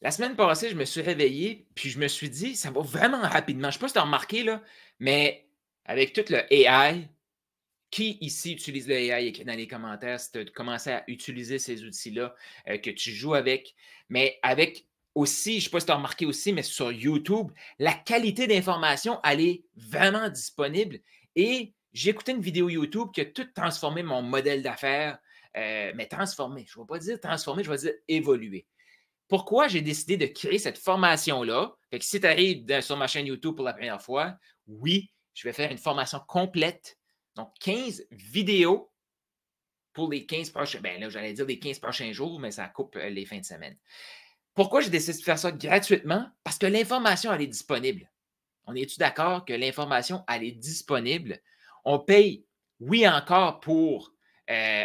La semaine passée, je me suis réveillé, puis je me suis dit: «Ça va vraiment rapidement». Je ne sais pas si tu as remarqué, là, mais avec tout le AI, qui ici utilise le AI? Écris dans les commentaires si tu as commencé à utiliser ces outils-là, que tu joues avec. Mais avec aussi, je ne sais pas si tu as remarqué aussi, mais sur YouTube, la qualité d'information, elle est vraiment disponible et j'ai écouté une vidéo YouTube qui a tout transformé mon modèle d'affaires, mais transformé. Je ne vais pas dire transformé, je vais dire évolué. Pourquoi j'ai décidé de créer cette formation-là? Fait que si tu arrives sur ma chaîne YouTube pour la première fois, oui, je vais faire une formation complète. Donc, 15 vidéos pour les 15 prochains, ben là, j'allais dire les 15 prochains jours, mais ça coupe les fins de semaine. Pourquoi j'ai décidé de faire ça gratuitement? Parce que l'information, elle est disponible. On est-tu d'accord que l'information, elle est disponible? On paye, oui, encore pour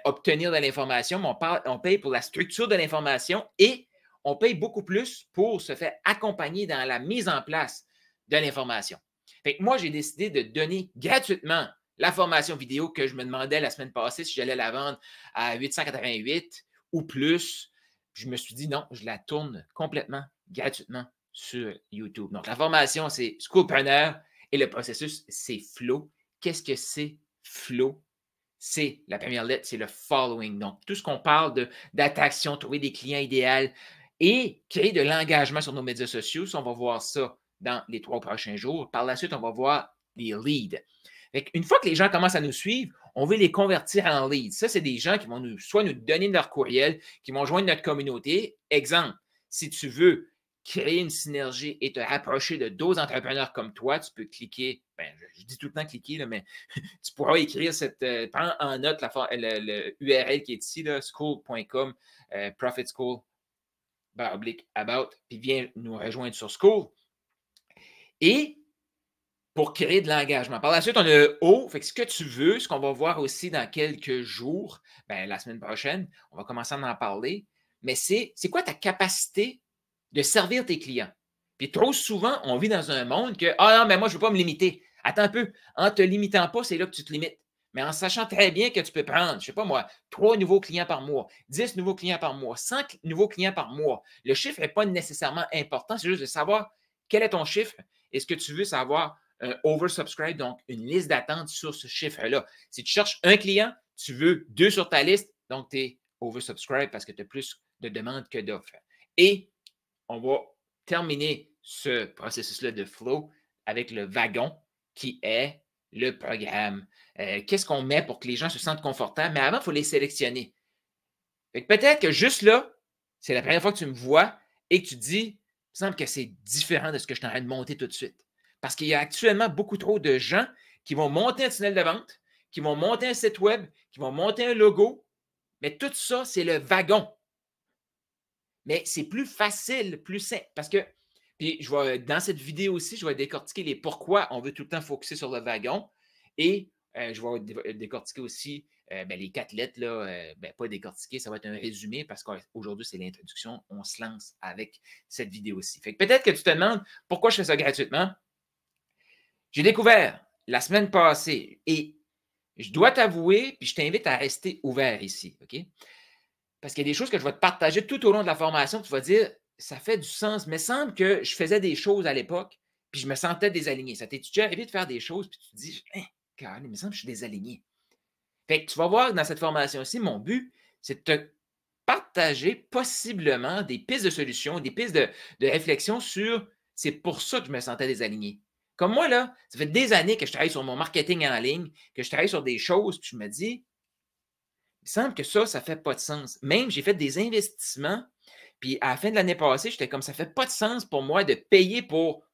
obtenir de l'information, mais on paye pour la structure de l'information et on paye beaucoup plus pour se faire accompagner dans la mise en place de l'information. Fait que moi, j'ai décidé de donner gratuitement la formation vidéo que je me demandais la semaine passée si j'allais la vendre à 888 ou plus. Je me suis dit non, je la tourne complètement gratuitement sur YouTube. Donc, la formation, c'est Schoolpreneur et le processus, c'est Flow. Qu'est-ce que c'est Flow? C'est la première lettre, c'est le following. Donc, tout ce qu'on parle d'attraction, trouver des clients idéaux et créer de l'engagement sur nos médias sociaux. Ça, on va voir ça dans les 3 prochains jours. Par la suite, on va voir les leads. Une fois que les gens commencent à nous suivre, on veut les convertir en leads. Ça, c'est des gens qui vont soit nous donner leur courriel, qui vont joindre notre communauté. Exemple, si tu veux créer une synergie et te rapprocher de d'autres entrepreneurs comme toi, tu peux cliquer, ben, je dis tout le temps cliquer, là, mais tu pourras écrire prends en note le URL qui est ici, school.com, Profit School, about, puis viens nous rejoindre sur School. Et pour créer de l'engagement. Par la suite, on a le O. Fait que ce que tu veux, ce qu'on va voir aussi dans quelques jours, ben, la semaine prochaine, on va commencer à en parler, mais c'est quoi ta capacité de servir tes clients? Puis trop souvent, on vit dans un monde que ah non, mais moi, je ne veux pas me limiter. Attends un peu. En ne te limitant pas, c'est là que tu te limites. Mais en sachant très bien que tu peux prendre, je ne sais pas moi, 3 nouveaux clients par mois, 10 nouveaux clients par mois, 5 nouveaux clients par mois. Le chiffre n'est pas nécessairement important, c'est juste de savoir quel est ton chiffre et ce que tu veux savoir un oversubscribe, donc une liste d'attente sur ce chiffre-là. Si tu cherches un client, tu veux 2 sur ta liste, donc tu es oversubscribe parce que tu as plus de demandes que d'offres. Et on va terminer ce processus-là de flow avec le wagon qui est le programme. Qu'est-ce qu'on met pour que les gens se sentent confortables? Mais avant, il faut les sélectionner. Peut-être que juste là, c'est la première fois que tu me vois et que tu te dis, il me semble que c'est différent de ce que je suis en train de monter tout de suite. Parce qu'il y a actuellement beaucoup trop de gens qui vont monter un tunnel de vente, qui vont monter un site web, qui vont monter un logo, mais tout ça, c'est le wagon. Mais c'est plus facile, plus simple. Parce que, puis dans cette vidéo aussi, je vais décortiquer les pourquoi on veut tout le temps focuser sur le wagon. Et je vais décortiquer aussi les 4 lettres, là, pas décortiquer, ça va être un résumé parce qu'aujourd'hui, c'est l'introduction. On se lance avec cette vidéo-ci. Fait que peut-être que tu te demandes pourquoi je fais ça gratuitement. J'ai découvert la semaine passée et je dois t'avouer, puis je t'invite à rester ouvert ici, OK? Parce qu'il y a des choses que je vais te partager tout au long de la formation, tu vas dire, ça fait du sens. Mais il semble que je faisais des choses à l'époque, puis je me sentais désaligné. Ça t'est déjà arrivé de faire des choses, puis tu te dis, hein, il me semble que je suis désaligné. Fait que tu vas voir dans cette formation-ci, mon but, c'est de te partager possiblement des pistes de solutions, des pistes de réflexion sur c'est pour ça que je me sentais désaligné. Comme moi, là, ça fait des années que je travaille sur mon marketing en ligne, que je travaille sur des choses, puis je me dis, il me semble que ça ne fait pas de sens. Même, j'ai fait des investissements, puis à la fin de l'année passée, j'étais comme, ça ne fait pas de sens pour moi de payer pour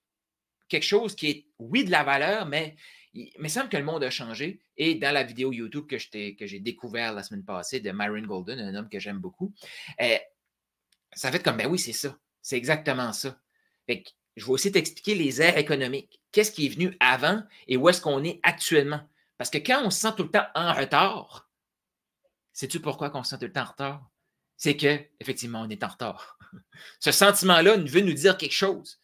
quelque chose qui est, oui, de la valeur, mais il me semble que le monde a changé. Et dans la vidéo YouTube que j'ai découvert la semaine passée de Myron Golden, un homme que j'aime beaucoup, ça fait comme, ben oui, c'est ça. C'est exactement ça. Fait que je vais aussi t'expliquer les aires économiques. Qu'est-ce qui est venu avant et où est-ce qu'on est actuellement? Parce que quand on se sent tout le temps en retard, sais-tu pourquoi on se sent tout le temps en retard? C'est qu'effectivement, on est en retard. Ce sentiment-là veut nous dire quelque chose.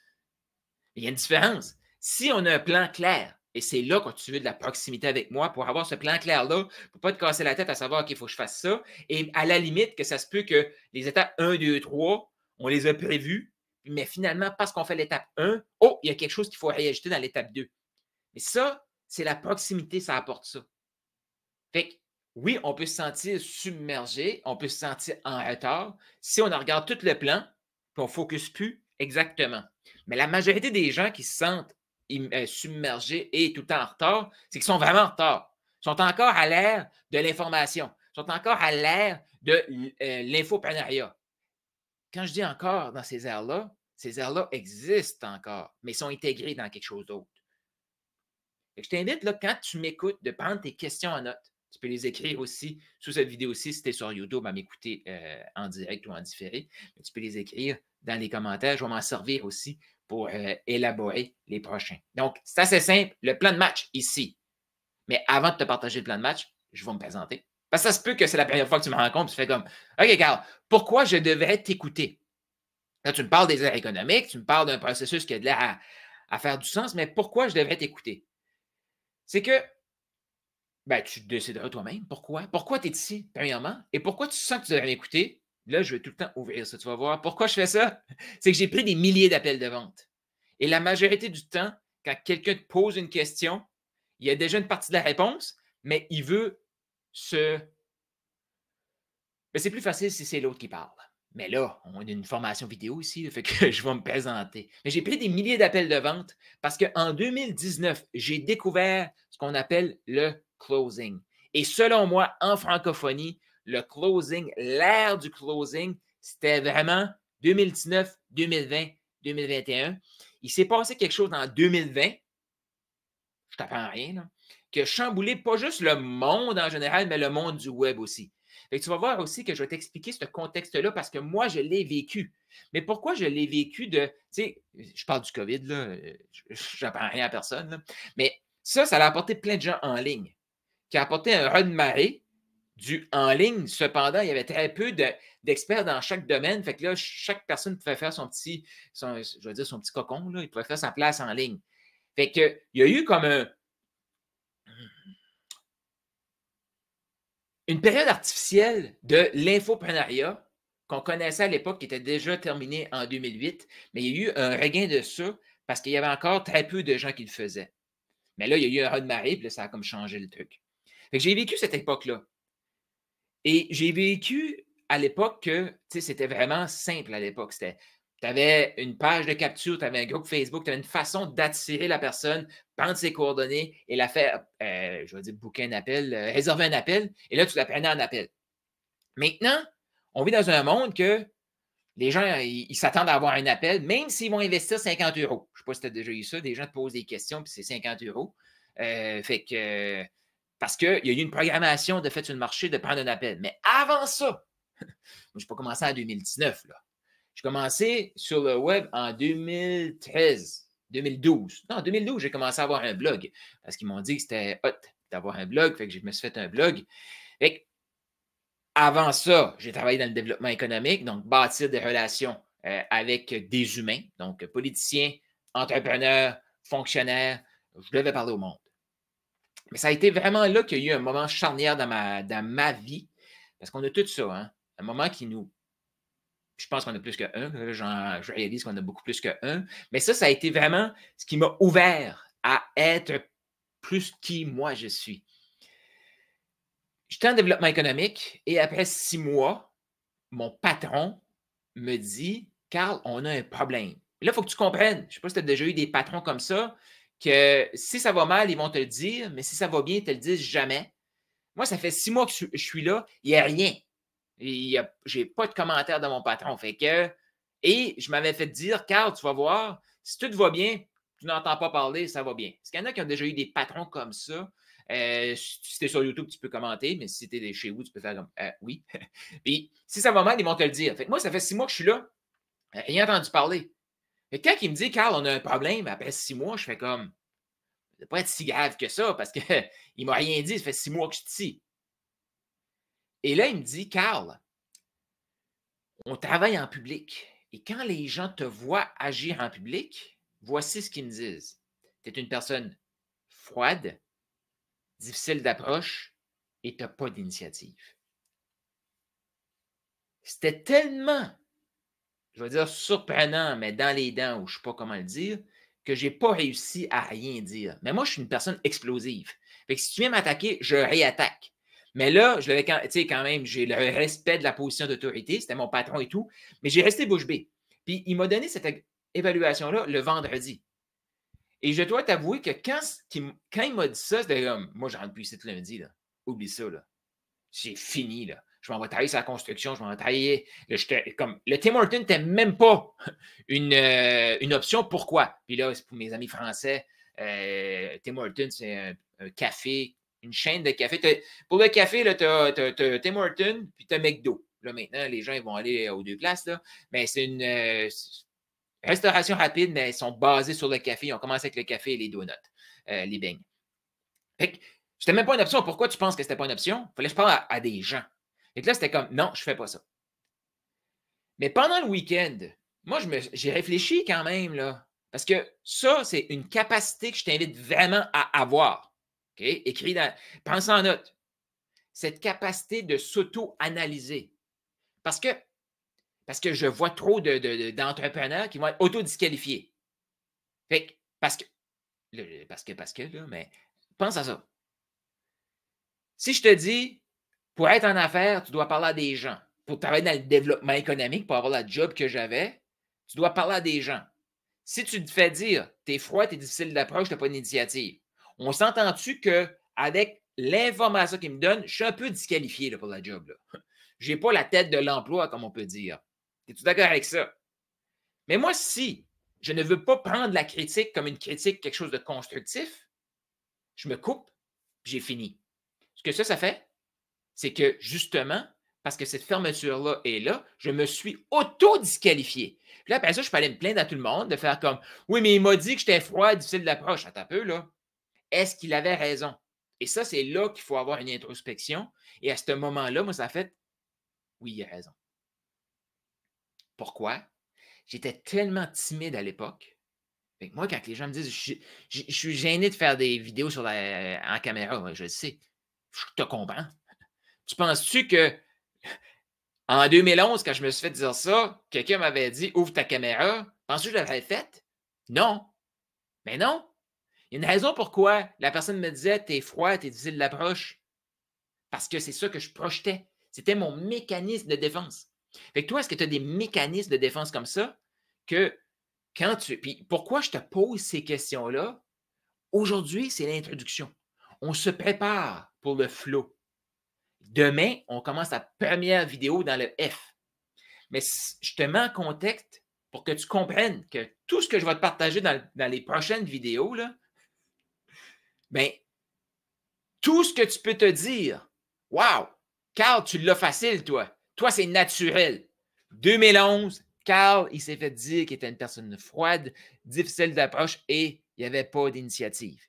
Il y a une différence. Si on a un plan clair, et c'est là que tu veux de la proximité avec moi pour avoir ce plan clair-là, pour ne pas te casser la tête à savoir qu'il faut que je fasse ça, et à la limite que ça se peut que les étapes 1, 2, 3, on les a prévues, mais finalement, parce qu'on fait l'étape 1, oh, il y a quelque chose qu'il faut réajuster dans l'étape 2. Mais ça, c'est la proximité, ça apporte ça. Fait que, oui, on peut se sentir submergé, on peut se sentir en retard si on regarde tout le plan, puis on ne focus plus exactement. Mais la majorité des gens qui se sentent submergés et tout le temps en retard, c'est qu'ils sont vraiment en retard. Ils sont encore à l'ère de l'information. Ils sont encore à l'ère de l'infoprenariat. Quand je dis encore dans ces aires-là existent encore, mais sont intégrées dans quelque chose d'autre. Je t'invite, là, quand tu m'écoutes, de prendre tes questions en note. Tu peux les écrire aussi sous cette vidéo-ci si tu es sur YouTube à m'écouter en direct ou en différé. Mais tu peux les écrire dans les commentaires. Je vais m'en servir aussi pour élaborer les prochains. Donc, c'est assez simple. Le plan de match ici. Mais avant de te partager le plan de match, je vais me présenter. Parce que ça se peut que c'est la première fois que tu me rencontres, tu fais comme OK, Carl, pourquoi je devrais t'écouter? Là, tu me parles des aires économiques, tu me parles d'un processus qui a de l'air à faire du sens, mais pourquoi je devrais t'écouter? C'est que ben, tu décideras toi-même. Pourquoi? Pourquoi tu es ici, premièrement? Et pourquoi tu sens que tu devrais m'écouter? Là, je vais tout le temps ouvrir ça. Tu vas voir. Pourquoi je fais ça? C'est que j'ai pris des milliers d'appels de vente. Et la majorité du temps, quand quelqu'un te pose une question, il y a déjà une partie de la réponse, mais il veut se. Mais c'est plus facile si c'est l'autre qui parle. Mais là, on a une formation vidéo ici, fait que je vais me présenter. Mais j'ai pris des milliers d'appels de vente parce qu'en 2019, j'ai découvert ce qu'on appelle le closing. Et selon moi, en francophonie, le closing, l'ère du closing, c'était vraiment 2019, 2020, 2021. Il s'est passé quelque chose en 2020, je t'apprends rien, là, qui a chamboulé pas juste le monde en général, mais le monde du web aussi. Fait que tu vas voir aussi que je vais t'expliquer ce contexte-là parce que moi, je l'ai vécu. Mais pourquoi je l'ai vécu de. Tu sais, je parle du COVID, là, je n'apprends rien à personne, là, mais ça a apporté plein de gens en ligne, qui a apporté un raz-de-marée du en ligne. Cependant, il y avait très peu d'experts dans chaque domaine. Fait que là, chaque personne pouvait faire son petit cocon, là, il pouvait faire sa place en ligne. Fait que, il y a eu comme une période artificielle de l'infoprenariat qu'on connaissait à l'époque, qui était déjà terminée en 2008, mais il y a eu un regain de ça parce qu'il y avait encore très peu de gens qui le faisaient. Mais là, il y a eu un raz-de-marée, puis là, ça a comme changé le truc. Fait que j'ai vécu cette époque-là. Et j'ai vécu à l'époque que c'était vraiment simple à l'époque. Tu avais une page de capture, tu avais un groupe Facebook, tu avais une façon d'attirer la personne, prendre ses coordonnées et la faire, je vais dire, booker un appel, réserver un appel, et là, tu la prenais en appel. Maintenant, on vit dans un monde que les gens, ils s'attendent à avoir un appel, même s'ils vont investir 50 euros. Je ne sais pas si tu as déjà eu ça, des gens te posent des questions, puis c'est 50 euros. Fait que parce qu'il y a eu une programmation de fait sur le marché de prendre un appel. Mais avant ça, je n'ai pas commencé en 2019. Là. J'ai commencé sur le web en 2013, 2012. Non, en 2012, j'ai commencé à avoir un blog parce qu'ils m'ont dit que c'était hot d'avoir un blog. Fait que je me suis fait un blog. Fait que, avant ça, j'ai travaillé dans le développement économique, donc bâtir des relations avec des humains, donc politiciens, entrepreneurs, fonctionnaires. Je devais parler au monde. Mais ça a été vraiment là qu'il y a eu un moment charnière dans ma vie, parce qu'on a tout ça, hein? Un moment qui nous. Je pense qu'on a plus qu'un, je réalise qu'on a beaucoup plus qu'un, mais ça a été vraiment ce qui m'a ouvert à être plus qui moi je suis. J'étais en développement économique et après 6 mois, mon patron me dit Carl, on a un problème. Là, il faut que tu comprennes. Je ne sais pas si tu as déjà eu des patrons comme ça, que si ça va mal, ils vont te le dire, mais si ça va bien, ils ne te le disent jamais. Moi, ça fait 6 mois que je suis là, il n'y a rien. Je n'ai pas de commentaire de mon patron. Fait que, et je m'avais fait dire, Carl, tu vas voir, si tout va bien, tu n'entends pas parler, ça va bien. Est-ce qu'il y en a qui ont déjà eu des patrons comme ça? Si tu es sur YouTube, tu peux commenter, mais si tu es chez vous, tu peux faire comme oui. Puis si ça va mal, ils vont te le dire. Fait que moi, ça fait 6 mois que je suis là, rien entendu parler. Et quand il me dit, Carl, on a un problème, après 6 mois, je fais comme, ça ne peut pas être si grave que ça parce qu'il ne m'a rien dit, ça fait 6 mois que je suis ici. Et là, il me dit, Carl, on travaille en public. Et quand les gens te voient agir en public, voici ce qu'ils me disent. Tu es une personne froide, difficile d'approche et tu n'as pas d'initiative. C'était tellement je vais dire surprenant, mais dans les dents, ou je ne sais pas comment le dire, que je n'ai pas réussi à rien dire. Mais moi, je suis une personne explosive. Fait que si tu viens m'attaquer, je réattaque. Mais là, je l'avais quand même, j'ai le respect de la position d'autorité, c'était mon patron et tout, mais j'ai resté bouche bée. Puis il m'a donné cette évaluation-là le vendredi. Et je dois t'avouer que quand il m'a dit ça, c'était comme, moi, je rentre plus ici lundi, là. Oublie ça, là. C'est fini, là. Je m'en vais travailler sur la construction, je m'en vais travailler. Là, comme, le Tim Hortons n'était même pas une option. Pourquoi? Puis là, c'est pour mes amis français, Tim Hortons, c'est un café, une chaîne de café. Pour le café, tu as Tim Hortons, puis tu as McDo. Là, maintenant, les gens ils vont aller aux deux places, là. Mais c'est une restauration rapide, mais ils sont basés sur le café. Ils ont commencé avec le café et les donuts, les beignes. Fait que c'était même pas une option. Pourquoi tu penses que c'était pas une option? Il fallait que je parle à des gens. Et là, c'était comme, non, je ne fais pas ça. Mais pendant le week-end, moi, j'ai réfléchi quand même, là. Parce que ça, c'est une capacité que je t'invite vraiment à avoir. OK? Écrit pense en note. Cette capacité de s'auto-analyser. Parce que je vois trop d'entrepreneurs qui vont être auto-disqualifiés. Fait que, parce que, là, mais pense à ça. Si je te dis, pour être en affaires, tu dois parler à des gens. Pour travailler dans le développement économique, pour avoir la job que j'avais, tu dois parler à des gens. Si tu te fais dire, t'es froid, t'es difficile d'approche, t'as pas d'initiative, on s'entend-tu qu'avec l'information qu'il me donne, je suis un peu disqualifié là, pour la job. Je n'ai pas la tête de l'emploi, comme on peut dire. Es-tu d'accord avec ça? Mais moi, si je ne veux pas prendre la critique comme une critique, quelque chose de constructif, je me coupe, j'ai fini. Ce que ça fait, c'est que justement, parce que cette fermeture-là est là, je me suis auto-disqualifié. Puis là, après ça, je peux aller me plaindre à tout le monde de faire comme oui, mais il m'a dit que j'étais froid, difficile d'approche. Attends un peu, là. Est-ce qu'il avait raison? Et ça, c'est là qu'il faut avoir une introspection. Et à ce moment-là, moi, ça fait oui, il a raison. Pourquoi? J'étais tellement timide à l'époque. Moi, quand les gens me disent je suis gêné de faire des vidéos en caméra, je le sais. Je te comprends. Tu penses-tu que en 2011, quand je me suis fait dire ça, quelqu'un m'avait dit « Ouvre ta caméra ». Penses-tu que je l'avais faite? Non. Mais non. Il y a une raison pourquoi la personne me disait « T'es froid, t'es difficile d'approche ». Parce que c'est ça que je projetais. C'était mon mécanisme de défense. Fait que toi, est-ce que tu as des mécanismes de défense comme ça que quand tu... Puis pourquoi je te pose ces questions-là? Aujourd'hui, c'est l'introduction. On se prépare pour le flow. Demain, on commence la première vidéo dans le F. Mais je te mets en contexte pour que tu comprennes que tout ce que je vais te partager dans les prochaines vidéos, là, bien, tout ce que tu peux te dire, wow, Carl, tu l'as facile, toi. Toi, c'est naturel. 2011, Carl, il s'est fait dire qu'il était une personne froide, difficile d'approche et il n'y avait pas d'initiative.